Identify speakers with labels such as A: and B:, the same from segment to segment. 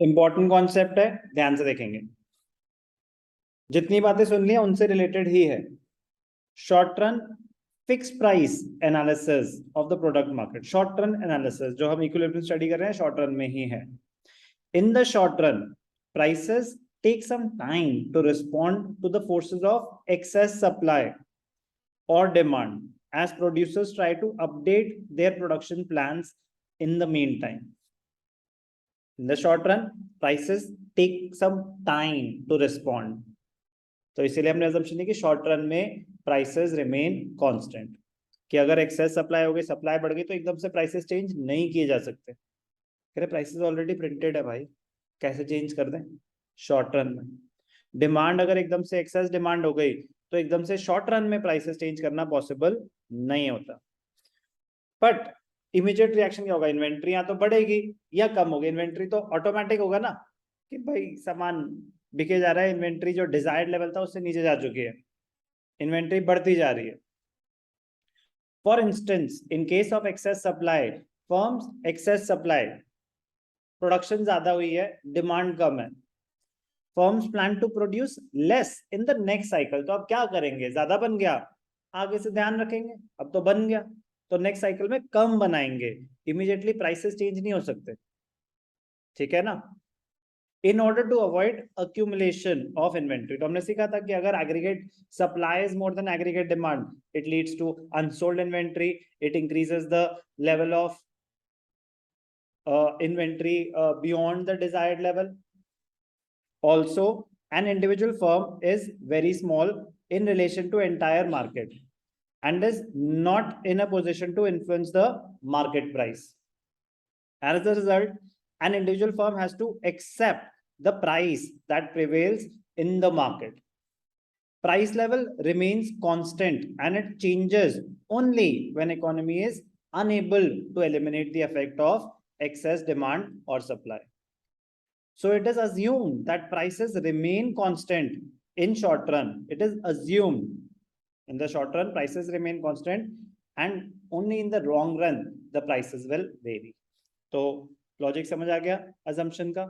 A: Important concept है, ध्यान से देखेंगे। जितनी बातें सुन ली हैं उनसे रिलेटेड ही है। Short run fix price analysis of the product market. Short run analysis जो हम इक्विलिब्रियम स्टडी कर रहे हैं शॉर्ट रन में ही है। In the short run prices take some time to respond to the forces of excess supply or demand as producers try to update their production plans in the meantime. In the short run, prices take some time to respond. तो इसीलिए हमने assumption दी कि short run में prices remain constant, कि अगर excess supply हो गई, supply बढ़ गई तो एकदम से prices change नहीं किए जा सकते। कह रहे prices already printed है भाई, कैसे चेंज कर दें शॉर्ट रन में। डिमांड अगर एकदम से एक्सेस डिमांड हो गई तो एकदम से शॉर्ट रन में प्राइसेस चेंज करना पॉसिबल नहीं होता। बट इमीडिएट रिएक्शन क्या होगा, इन्वेंट्री या तो बढ़ेगी या कम होगी। इन्वेंट्री तो ऑटोमेटिक होगा ना कि भाई सामान बिके जा रहा है, इन्वेंट्री जो डिजायर्ड लेवल था उससे नीचे जा चुकी है, इन्वेंट्री बढ़ती जा रही है। For instance in case of excess supply, firms excess supply, production ज्यादा हुई है, डिमांड कम है, firms plan to produce less in the next cycle. तो अब क्या करेंगे, ज्यादा बन गया आगे से ध्यान रखेंगे, अब तो बन गया तो नेक्स्ट साइकिल में कम बनाएंगे, इमीडिएटली प्राइसेस चेंज नहीं हो सकते, ठीक है ना। In order to avoid accumulation of inventory, तो हमने सीखा था कि अगर aggregate supply is more than aggregate demand, it leads to unsold inventory, it increases the level of inventory beyond the desired level. Also, an individual firm is very small in relation to entire market and is not in a position to influence the market price. As a result, an individual firm has to accept the price that prevails in the market. Price level remains constant and it changes only when economy is unable to eliminate the effect of excess demand or supply. So it is assumed that prices remain constant in short run. It is assumed in the short run prices remain constant and only in the long run the prices will vary. तो logic समझ आ गया assumption का।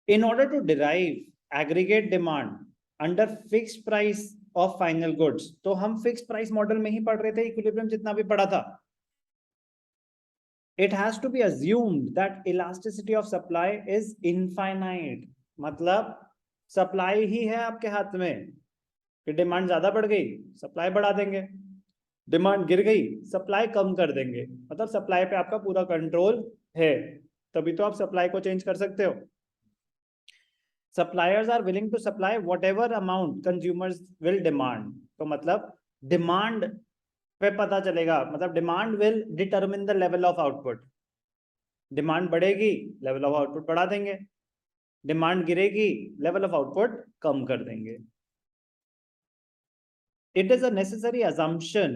A: In order to derive aggregate demand under fixed price of final goods, तो हम fixed price model में ही पढ़ रहे थे, इक्विलिब्रियम जितना भी पढ़ा था। It has to be assumed that elasticity of supply is infinite. मतलब सप्लाई ही है आपके हाथ में कि डिमांड ज्यादा बढ़ गई सप्लाई बढ़ा देंगे, डिमांड गिर गई सप्लाई कम कर देंगे, मतलब सप्लाई पे आपका पूरा कंट्रोल है, तभी तो आप सप्लाई को चेंज कर सकते हो। Suppliers are willing to supply whatever amount consumers will demand, तो मतलब डिमांड पे पता चलेगा, मतलब demand will determine the level of output. Demand बढ़ेगी लेवल ऑफ आउटपुट बढ़ा देंगे, डिमांड गिरेगी लेवल ऑफ आउटपुट कम कर देंगे। It is a necessary assumption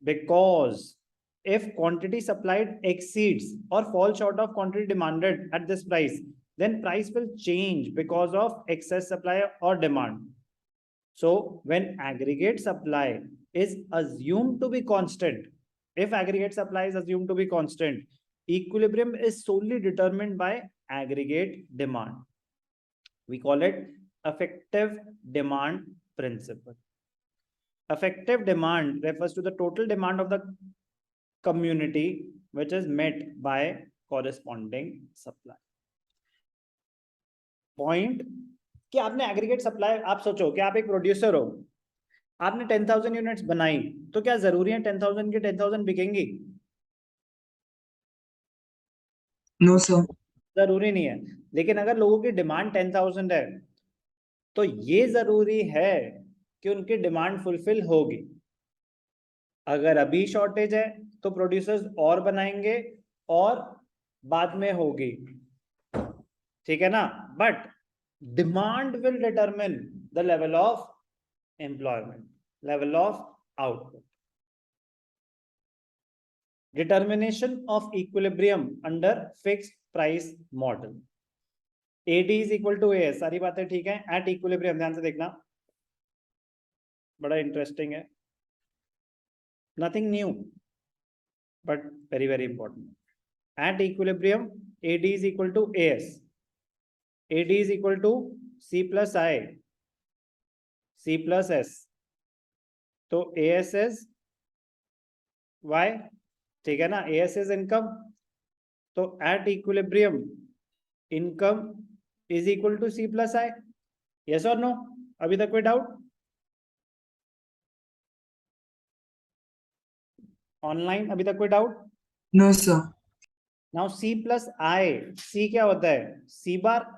A: because if quantity supplied exceeds or falls short of quantity demanded at this price, then price will change because of excess supply or demand. So when aggregate supply is assumed to be constant, if aggregate supply is assumed to be constant, equilibrium is solely determined by aggregate demand. We call it effective demand principle. Effective demand refers to the total demand of the community which is met by corresponding supply. Point कि आपने aggregate supply, आप सोचो कि आप एक producer हो, आपने 10,000 units बनाई, तो क्या जरूरी है 10,000 की 10,000 बिकेंगी?
B: नो सर,
A: जरूरी नहीं है। लेकिन अगर लोगों की डिमांड 10,000 है तो ये जरूरी है कि उनकी डिमांड फुलफिल होगी। अगर अभी शॉर्टेज है तो प्रोड्यूसर्स और बनाएंगे और बाद में होगी, ठीक है ना। But demand will determine the level of employment, level of output. Determination of equilibrium under fixed price model. AD is equal to AS, सारी बातें ठीक है। एट इक्विलिब्रियम ध्यान से देखना, बड़ा इंटरेस्टिंग है, nothing new but very very important. At equilibrium AD is equal to AS, AD is equal to C plus I, C plus S. तो AS is Y, ठीक है ना, AS is income. तो at equilibrium income is equal to C plus I. Yes or no? अभी तक कोई doubt? Online अभी तक कोई doubt?
B: No, sir.
A: Now C plus I, C क्या होता है? C bar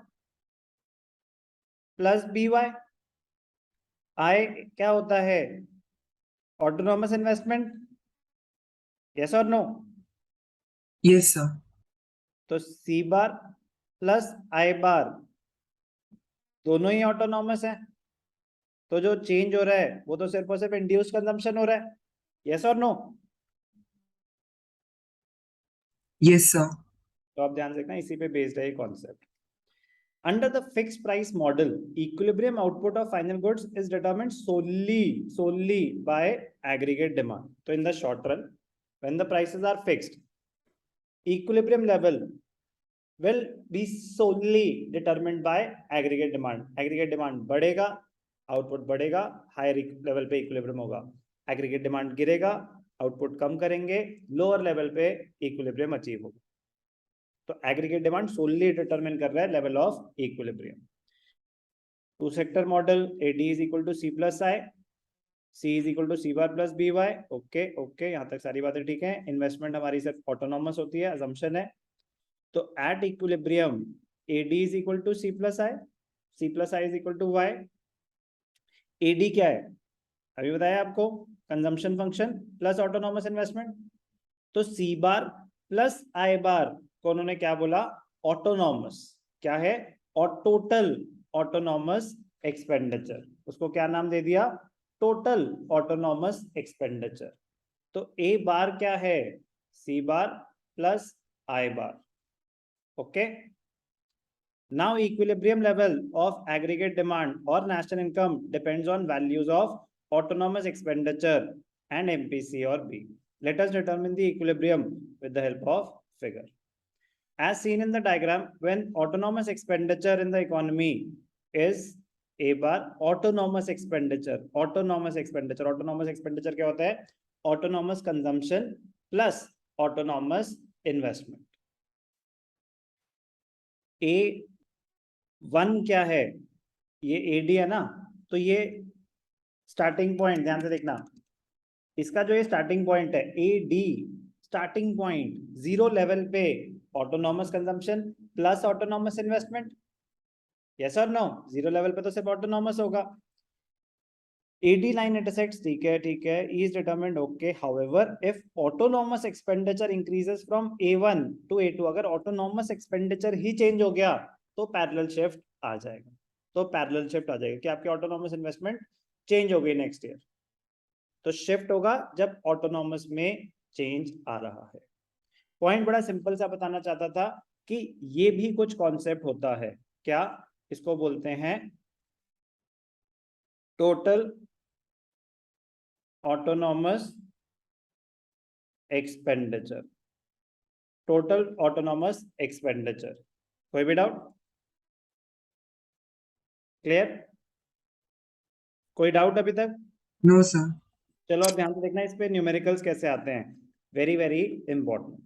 A: plus BY. I क्या होता है? Autonomous investment. यस और नो?
B: Yes, sir.
A: तो C बार प्लस I बार दोनों ही ऑटोनॉमस है. तो जो चेंज हो रहा है वो तो सिर्फ और सिर्फ इंड्यूस कंजम्पशन हो रहा है. यस और नो?
B: Yes, sir.
A: तो आप ध्यान रखना, इसी पे बेस्ड है ये concept. Under the fixed price model, equilibrium output of final goods is determined solely by aggregate demand. So in the short run, when the prices are fixed, equilibrium level will be solely determined by aggregate demand. Aggregate demand बढ़ेगा, output बढ़ेगा, higher level पे equilibrium होगा. Aggregate demand गिरेगा, output कम करेंगे, lower level पे equilibrium achieve होगा. तो aggregate demand solely determine कर रहा है level of equilibrium. Two sector model, AD is equal to C plus I, C is equal to C bar plus B Y. Okay okay, यहां तक सारी बातें ठीक है. इन्वेस्टमेंट हमारी सिर्फ ऑटोनॉमस होती है, अजम्पशन है. तो at equilibrium AD is equal to C plus I, C plus I is equal to Y. AD क्या है अभी बताया आपको? Consumption function plus autonomous investment. तो सी बार प्लस आई बार को उन्होंने क्या बोला? ऑटोनॉमस. क्या है? और टोटल ऑटोनॉमस एक्सपेंडिचर. उसको क्या नाम दे दिया? Total autonomous expenditure. तो ए बार क्या है? C bar plus I bar. Okay. Now equilibrium level of aggregate demand और national income depends on values of autonomous expenditure and MPC और B. Let us determine the equilibrium with the help of figure. As seen in the diagram, when autonomous expenditure in the economy is A bar, autonomous expenditure क्या होता है? Autonomous consumption plus autonomous investment. A1 क्या है? ये AD है ना, तो ये स्टार्टिंग पॉइंट ध्यान से देखना. इसका जो ये स्टार्टिंग पॉइंट है AD, starting point zero level पे autonomous consumption plus autonomous investment. Yes और नो? जीरो लेवल पे तो सिर्फ ऑटोनॉमस होगा. एडी लाइन इंटरसेक्ट्स, ठीक है ठीक है, is determined. Okay. However if autonomous expenditure increases from A1 to A2, अगर ऑटोनॉमस एक्सपेंडिचर ही चेंज हो गया तो पैरेलल शिफ्ट आ जाएगा. तो पैरेलल शिफ्ट आ जाएगा कि आपकी ऑटोनॉमस इन्वेस्टमेंट चेंज हो गई नेक्स्ट ईयर. तो शिफ्ट होगा जब ऑटोनॉमस में चेंज आ रहा है. पॉइंट बड़ा सिंपल सा बताना चाहता था कि ये भी कुछ कॉन्सेप्ट होता है. क्या? इसको बोलते हैं total autonomous expenditure. Total autonomous expenditure. कोई भी डाउट? क्लियर? कोई डाउट अभी तक?
B: No, sir.
A: चलो ध्यान से देखना इस पे न्यूमेरिकल्स कैसे आते हैं. Very very important.